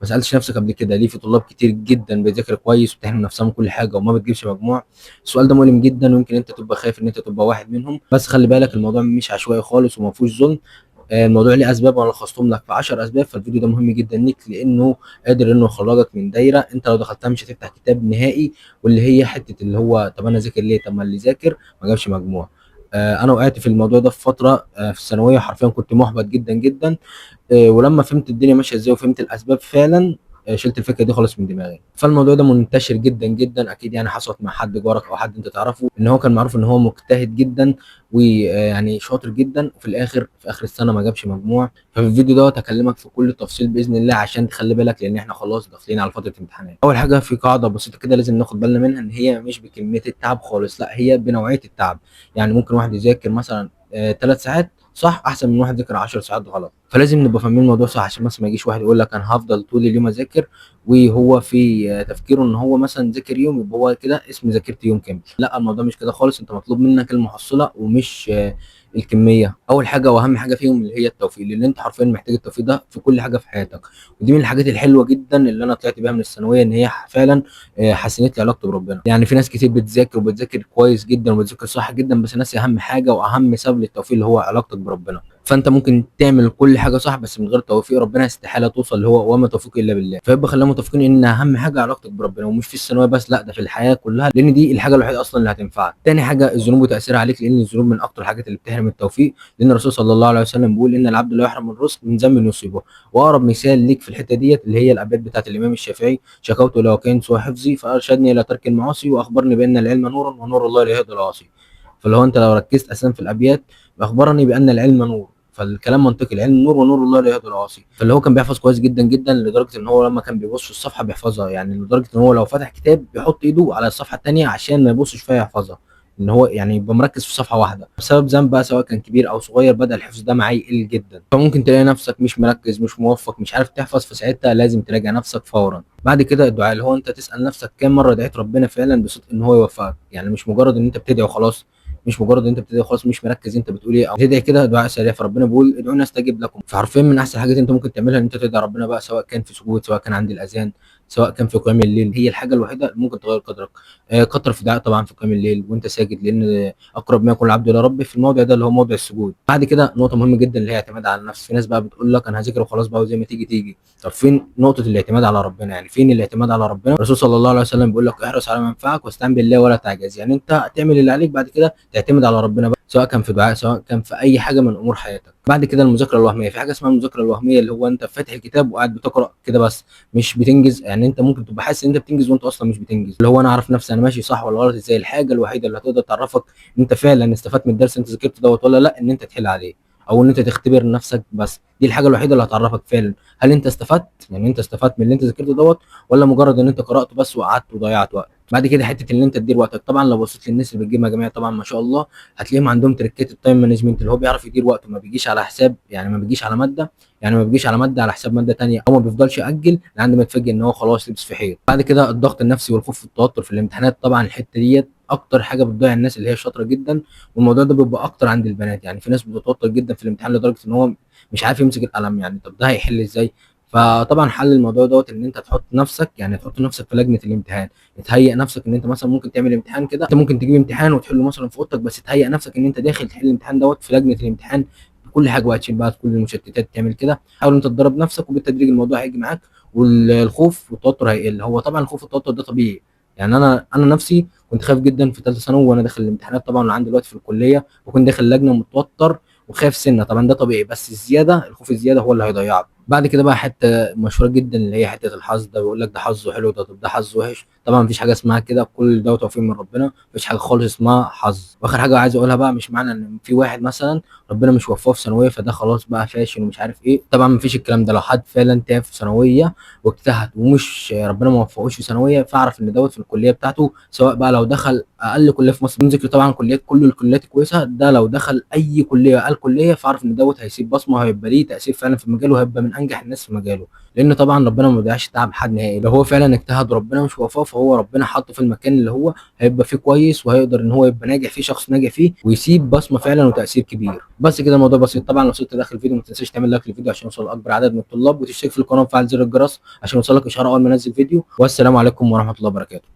ما سالتش نفسك قبل كده ليه في طلاب كتير جدا بتذاكر كويس وبتحمل نفسها من كل حاجه وما بتجيبش مجموع؟ السؤال ده مؤلم جدا، ويمكن انت تبقى خايف ان انت تبقى واحد منهم، بس خلي بالك الموضوع مش عشوائي خالص وما فيهوش ظلم. الموضوع ليه اسباب وانا لخصتهم لك في 10 اسباب، فالفيديو ده مهم جدا ليك لانه قادر انه يخرجك من دايره انت لو دخلتها مش هتفتح كتاب نهائي، واللي هي حته اللي هو طب انا ذاكر ليه؟ طب ما اللي ذاكر ما جابش مجموع. انا وقعت في الموضوع ده في فتره في الثانويه، حرفيا كنت محبط جدا جدا. ولما فهمت الدنيا ماشيه ازاي وفهمت الاسباب فعلا، شلت الفكره دي خالص من دماغي. فالموضوع ده منتشر جدا جدا، اكيد يعني حصلت مع حد جارك او حد انت تعرفه ان هو كان معروف ان هو مجتهد جدا ويعني شاطر جدا، وفي الاخر في اخر السنه ما جابش مجموع. ففي الفيديو ده هكلمك في كل التفصيل باذن الله عشان تخلي بالك، لان احنا خلاص داخلين على فتره امتحانات. اول حاجه في قاعده بسيطه كده لازم ناخد بالنا منها، ان هي مش بكميه التعب خالص، لا هي بنوعيه التعب. يعني ممكن واحد يذاكر مثلا 3 ساعات صح احسن من واحد ذاكر 10 ساعات غلط. فلازم نبقى فاهمين الموضوع صح، عشان مثلا ما يجيش واحد يقول لك انا هفضل طول اليوم اذاكر، وهو في تفكيره ان هو مثلا ذاكر يوم يبقى هو كده اسم ذاكرت يوم كامل. لا الموضوع مش كده خالص، انت مطلوب منك المحصله ومش الكميه. اول حاجه واهم حاجه فيهم اللي هي التوفيق، لان انت حرفيا محتاج التوفيق ده في كل حاجه في حياتك. ودي من الحاجات الحلوه جدا اللي انا طلعت بيها من الثانويه، ان هي فعلا حسنت لي علاقتي بربنا. يعني في ناس كتير بتذاكر وبتذاكر كويس جدا وبتذاكر صح جدا، بس ناس اهم حاجه واهم سبب للتوفيق اللي هو علاقتك بربنا. فانت ممكن تعمل كل حاجه صح بس من غير توفيق ربنا استحاله توصل، اللي هو وما توفيق الا بالله. فيبقى خلينا متفقين ان اهم حاجه علاقتك بربنا، ومش في الثانويه بس، لا ده في الحياه كلها، لان دي الحاجه الوحيده اصلا اللي هتنفعك. تاني حاجه الذنوب وتاثيرها عليك، لان الذنوب من اكتر الحاجات اللي بتحرم التوفيق. لان الرسول صلى الله عليه وسلم بيقول ان العبد لا يحرم من الرزق من ذنب يصيبه. واقرب مثال ليك في الحته ديت اللي هي الابيات بتاعت الامام الشافعي: شكوت لو كان سوء حفظي فارشدني الى ترك المعاصي واخبرني بان العلم نور ونور الله لا يهدي العاصي. فلو انت لو ركزت اساسا في الابيات، اخبرني بان العلم نور، فالكلام منطقي، العلم نور ونور الله لا يهدي العاصي. فاللي هو كان بيحفظ كويس جدا جدا لدرجه ان هو لما كان بيبص في الصفحه بيحفظها، يعني لدرجه ان هو لو فتح كتاب بيحط ايده على الصفحه الثانيه عشان ما يبصش فيها يحفظها، ان هو يعني يبقى مركز في صفحه واحده. بسبب ذنب بقى سواء كان كبير او صغير بدا الحفظ ده معاه يقل جدا. فممكن تلاقي نفسك مش مركز مش موفق مش عارف تحفظ، في ساعتها لازم تراجع نفسك فورا. بعد كده الدعاء، اللي هو انت تسال نفسك كام مره دعيت ربنا فعلا بصدق ان هو يوفقك، يعني مش مجرد ان انت بتدعي وخلاص. مش مجرد ان انت بتدعي وخلاص مش مركز انت بتقول ايه، او تدعي كده دعاء سريع. فربنا بيقول ادعوني استجب لكم. فحرفيا من احسن الحاجات انت ممكن تعملها ان انت تدعي ربنا بقى، سواء كان في سجود، سواء كان عند الاذان، سواء كان في قيام الليل. هي الحاجه الوحيده اللي ممكن تغير قدرك. كتر في دعاء طبعا في قيام الليل وانت ساجد، لان اقرب ما يكون العبد الى ربه في الموضع ده اللي هو موضع السجود. بعد كده نقطه مهمه جدا اللي هي اعتماد على النفس. في ناس بقى بتقول لك انا هذاكر وخلاص بقى وزي ما تيجي تيجي. طب فين نقطه الاعتماد على ربنا؟ يعني فين الاعتماد على ربنا؟ الرسول صلى الله عليه وسلم بيقول لك احرص على ما ينفعك واستعن بالله ولا تعجز. يعني انت تعمل اللي عليك، بعد كده تعتمد على ربنا بقى، سواء كان في دعاء سواء كان في اي حاجه من امور حياتك. بعد كده المذاكره الوهميه. في حاجه اسمها المذاكره الوهميه، اللي هو انت فاتح الكتاب وقاعد بتقرا كده بس مش بتنجز. يعني انت ممكن تبقى حاسس ان انت بتنجز وانت اصلا مش بتنجز. اللي هو انا اعرف نفسي انا ماشي صح ولا غلط ازاي. الحاجه الوحيده اللي هتقدر تعرفك ان انت فعلا استفدت من الدرس انت ذاكرته دوت ولا لا، ان انت تحل عليه او ان انت تختبر نفسك بس. دي الحاجه الوحيده اللي هتعرفك فعلا هل انت استفدت، يعني انت استفدت من اللي انت ذاكرته دوت، ولا مجرد ان انت قراته بس وقعدت وضيعت وقت. بعد كده حته ان انت تدير وقتك. طبعا لو بصيت للناس اللي بتجيب مجاميع طبعا ما شاء الله، هتلاقيهم عندهم تريكات التايم مانجمنت، اللي هو بيعرف يدير وقته، ما بيجيش على حساب، يعني ما بيجيش على ماده، يعني ما بيجيش على ماده على حساب ماده تانية، او ما بيفضلش ياجل لحد ما يتفاجئ ان هو خلاص لبس في حيط. بعد كده الضغط النفسي والخوف والتوتر في الامتحانات. طبعا الحته ديت اكتر حاجه بتضيع الناس اللي هي شاطره جدا، والموضوع ده بيبقى اكتر عند البنات. يعني في ناس بتتوتر جدا في الامتحان لدرجه ان هو مش عارف يمسك القلم. يعني طب ده هيحل ازاي؟ فطبعا حل الموضوع دوت ان انت تحط نفسك، يعني تحط نفسك في لجنه الامتحان. تهيئ نفسك ان انت مثلا ممكن تعمل امتحان كده، انت ممكن تجيب امتحان وتحله مثلا في اوضتك، بس تهيئ نفسك ان انت داخل تحل الامتحان دوت في لجنه الامتحان بكل حاجه، وهتشيل بقى كل المشتتات. تعمل كده، حاول انت تدرب نفسك، وبالتدريج الموضوع هيجي معاك والخوف والتوتر هيقل. هو طبعا الخوف والتوتر ده طبيعي. يعني انا نفسي كنت خايف جدا في ثالثه ثانوي وانا داخل الامتحانات طبعا، وعندي دلوقتي في الكليه، وكنت داخل لجنه متوتر وخايف سنه. طبعا ده طبيعي، بس الزياده الخوف الزياده هو اللي هيضيعك. بعد كده بقى حته مشهوره جدا اللي هي حته الحظ. ده بيقول لك ده حظه حلو، ده طب ده حظه وحش. طبعا مفيش حاجه اسمها كده، كل ده توفيق من ربنا، مفيش حاجه خالص اسمها حظ. واخر حاجه عايز اقولها بقى، مش معنى ان في واحد مثلا ربنا مش وفقه في ثانويه فده خلاص بقى فاشل ومش عارف ايه. طبعا مفيش الكلام ده. لو حد فعلا تعب في ثانويه واجتهد ومش ربنا ما وفقوش في ثانويه، فاعرف ان دوت في الكليه بتاعته، سواء بقى لو دخل اقل كليه في مصر، من ذكر طبعا كليات، كل الكليات كويسه، ده لو دخل اي كليه اقل كليه فاعرف ان دوت هيسيب بصمه، هيبقى ليه تاثير فعلا في المجال، وهيبقى من انجح الناس في مجاله، لان طبعا ربنا ما بيضيعش تعب حد نهائي. لو هو فعلا اجتهد وربنا مش وفقه، فهو ربنا حطه في المكان اللي هو هيبقى فيه كويس، وهيقدر ان هو يبقى ناجح فيه، شخص ناجح فيه، ويسيب بصمه فعلا وتاثير كبير. بس كده الموضوع بسيط. طبعا لو وصلت لاخر الفيديو ما تنساش تعمل لايك للفيديو عشان يوصل لاكبر عدد من الطلاب، وتشترك في القناه وتفعل زر الجرس عشان يوصلك اشعار اول ما انزل فيديو. والسلام عليكم ورحمه الله وبركاته.